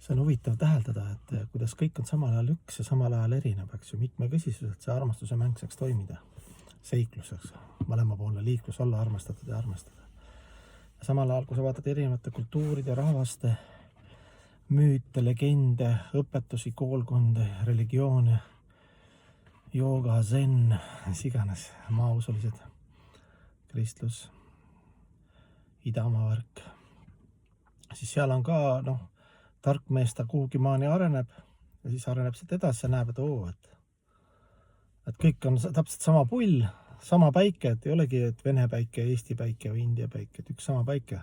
See on huvitav täheldada, et kuidas kõik on samal ajal üks ja samal ajal erinev, eks ju, mitmekesisuselt see armastuse mäng saaks toimida. Seikluseks, mõlemapoolne liiklus olla armastatud ja armastada. Ja samal ajal, kui sa vaatad erinevate kultuuride, rahvaste, müüte, legende, õpetusi, koolkonde, religioone, jooga, zen, mis iganes, maausulised, kristlus, idamaavärk, siis seal on ka, tark mees ta kuhugi maani areneb ja siis areneb sealt edasi ja näeb, et kõik on täpselt sama pull, sama päike, et ei olegi, et Vene päike, Eesti päike või India päike, et üks sama päike.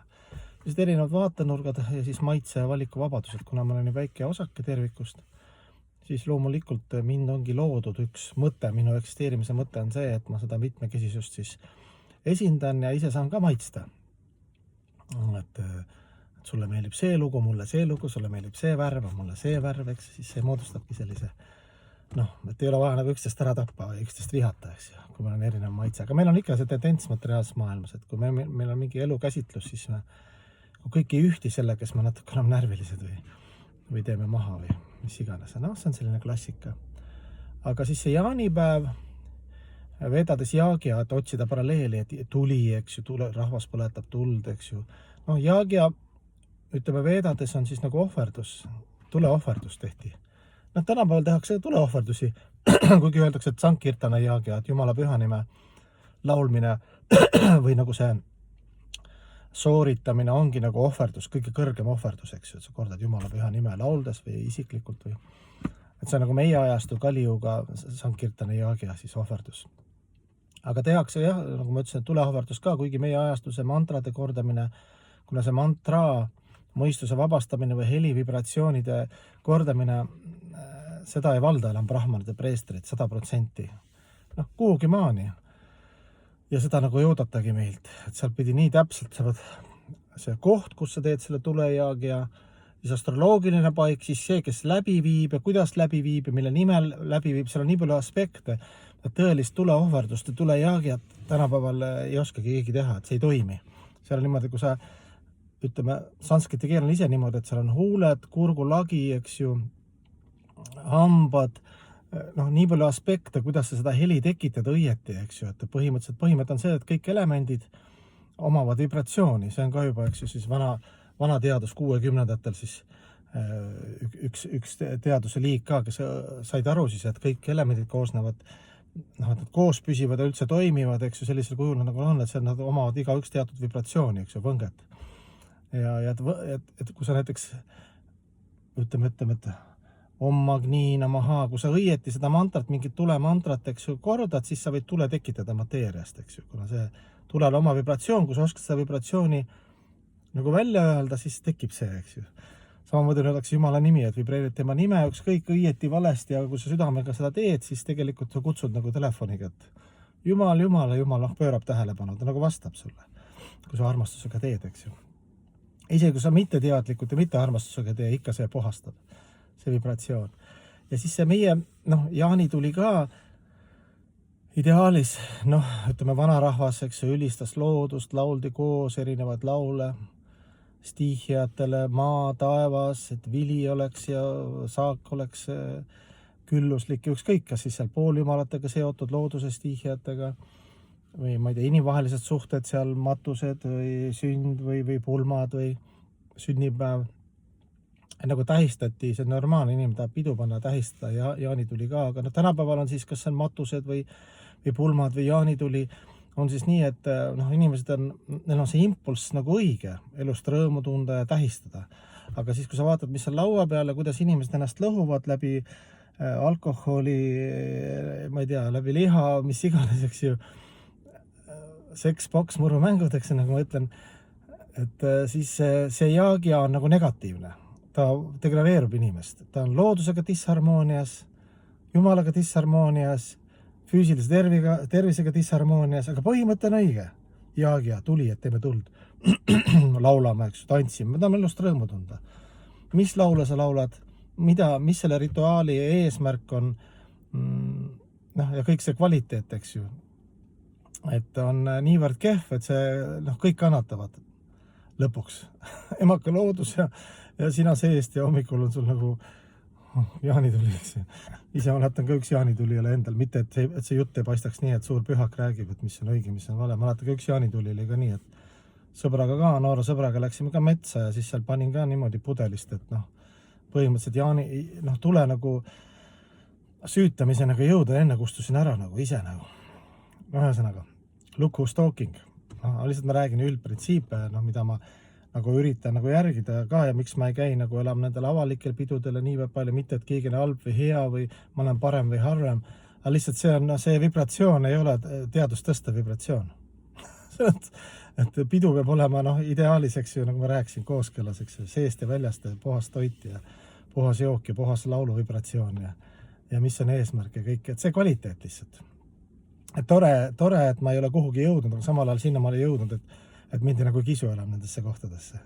Siis erinevad vaatenurgad ja siis maitse ja valiku vabadused, kuna ma olen nii väike osake tervikust, siis loomulikult mind ongi loodud üks mõte, minu eksisteerimise mõte on see, et ma seda mitmekesisust siis esindan ja ise saan ka maitsta. Et sulle meeldib see lugu, mulle see lugu, sulle meeldib see värv, mulle see värv, eks, siis see moodustabki sellise, et ei ole vaja nagu üksteist ära tappa või üksteist vihata, eks, kui meil on erinev maitse. Aga meil on ikka see tendents materiaalses maailmas, et kui meil on mingi elukäsitlus, siis kui kõik ei ühti selle, kes me natuke oleme närvilised või teeme maha või mis iganes. See on selline klassika. Aga siis see jaanipäev, vedades jaagia, et otsida paralleeli, et tuli, eks ju, rahvas põletab tuld, eks ju. Jaagia, ütleme, vedades on siis nagu ohverdus, tuleohverdus tehti. Tänapäeval tehakse tuleohverdusi, kuigi öeldakse, et Sankirtana jaagia, et Jumala pühanime laulmine või nagu see sooritamine ongi nagu ohverdus, kõige kõrgem ohverdus, eks ju, et sa kordad Jumala püha nime lauldes või isiklikult või. Et see on nagu meie ajastu Kaliuga Sankirtana jaagia, siis ohverdus. Aga tehakse jah, nagu ma ütlesin, tuleohverdus ka, kuigi meie ajastu see mantrade kordamine, kuna see mantra, mõistuse vabastamine või helivibratsioonide kordamine, seda ei valda enam brahmanide preestrid 100%. Kuhugi maani. Ja seda nagu ei oodatagi meilt. Et seal pidi nii täpselt see koht, kus sa teed selle tulejaagia, siis astroloogiline paik, siis see, kes läbi viib ja kuidas läbi viib ja mille nimel läbi viib, seal on nii palju aspekte, et tõelist tuleohverdust ja tulejaagiat tänapäeval ei oskagi keegi teha, et see ei toimi. Seal on niimoodi, kui sa ütleme, sanskriti keel on ise niimoodi, et seal on huuled, kurgulagi, eks ju, hambad, nii palju aspekte, kuidas sa seda heli tekitad õieti, eks ju, et põhimõte on see, et kõik elemendid omavad vibratsiooni, see on ka juba, eks ju, siis vana teadus 60-ndatel siis üks teaduse liik ka, kes said aru siis, et kõik elemendid koosnevad, et koos püsivad ja üldse toimivad, eks ju, sellisel kujul nagu on, et nad omavad iga üks teatud vibratsiooni, eks ju, võnget. Ja et kui sa näiteks ütleme, et Om-Magniina maha, kui sa õieti seda mantrat, mingit tulemantrat, eks ju, kordad, siis sa võid tule tekitada mateeriast, eks ju, kuna see tulel oma vibratsioon, kui sa oskad seda vibratsiooni nagu välja öelda, siis tekib see, eks ju. Samamoodi öeldakse Jumala nimi, et vibreerid tema nime, ükskõik õieti valesti, aga kui sa südamega seda teed, siis tegelikult sa kutsud nagu telefoniga, et Jumal, pöörab tähelepanu, ta nagu vastab sulle, kui sa armastusega teed, eks ju. Isegi kui sa mitte teadlikult ja mitte armastusega tee, ikka see puhastab, see vibratsioon. Ja siis see meie, Jaani tuli ka ideaalis, ütleme vanarahvas, eks ju, ülistas loodust, lauldi koos erinevad laule, stiihiatele, maa, taevas, et vili oleks ja saak oleks külluslik ja ükskõik, kas siis seal pooljumalatega seotud looduse stiihiatega või ma ei tea, inimvahelised suhted seal, matused või sünd või pulmad või sünnipäev. Nagu tähistati, see on normaalne, inimene tahab pidu panna, tähistada ja Jaani tuli ka, aga tänapäeval on siis, kas see on matused või pulmad või Jaani tuli, on siis nii, et inimesed neil on see impulss nagu õige, elust rõõmu tunda ja tähistada. Aga siis, kui sa vaatad, mis on laua peale, kuidas inimesed ennast lõhuvad läbi alkoholi, ma ei tea, läbi liha, mis iganes, eks ju, seks, poks, murrumängudeks, nagu ma ütlen, et siis see jaagia on nagu negatiivne. Ta degradeerub inimest. Ta on loodusega disharmoonias, Jumalaga disharmoonias, füüsilise tervisega disharmoonias, aga põhimõte on õige. Jaagia, tuli, et teeme tuld. Laulame, eks, tantsime, me tahame elust rõõmu tunda. Mis laule sa laulad? Mis selle rituaali eesmärk on? Ja kõik see kvaliteet, eks ju. Et on niivõrd kehv, et see kõik kannatavad. lõpuks. Emaka loodus ja sina seest ja hommikul on sul nagu jaanituli, eks. Ise mäletan ka üks jaanituli oli endal, mitte et see jutt ei paistaks nii, et suur pühak räägib, et mis on õige, mis on vale. Mäletan ka üks jaanituli oli ka nii, et sõbraga ka, noore sõbraga läksime ka metsa ja siis seal panin ka niimoodi pudelist, et põhimõtteliselt tule nagu süütamise nagu jõuda enne kustusin ära nagu ise nagu. Ühesõnaga, luku stalking. Lihtsalt ma räägin üldprintsiipe, mida ma nagu üritan nagu järgida ka ja miks ma ei käi nagu enam nendele avalikel pidudele nii palju, mitte et keegi on halb või hea või ma olen parem või harvem, aga lihtsalt see vibratsioon ei ole teadust tõsta vibratsioon. Et pidu peab olema ideaalis, eks ju, nagu ma rääkisin, kooskõlas, eks ju, seest ja väljast ja puhas toit ja puhas jook ja puhas laulu vibratsioon ja mis on eesmärk ja kõik, et see kvaliteet lihtsalt. Et tore, et ma ei ole kuhugi jõudnud, aga samal ajal sinna ma olen jõudnud, et mind nagu kisu enam nendesse kohtadesse.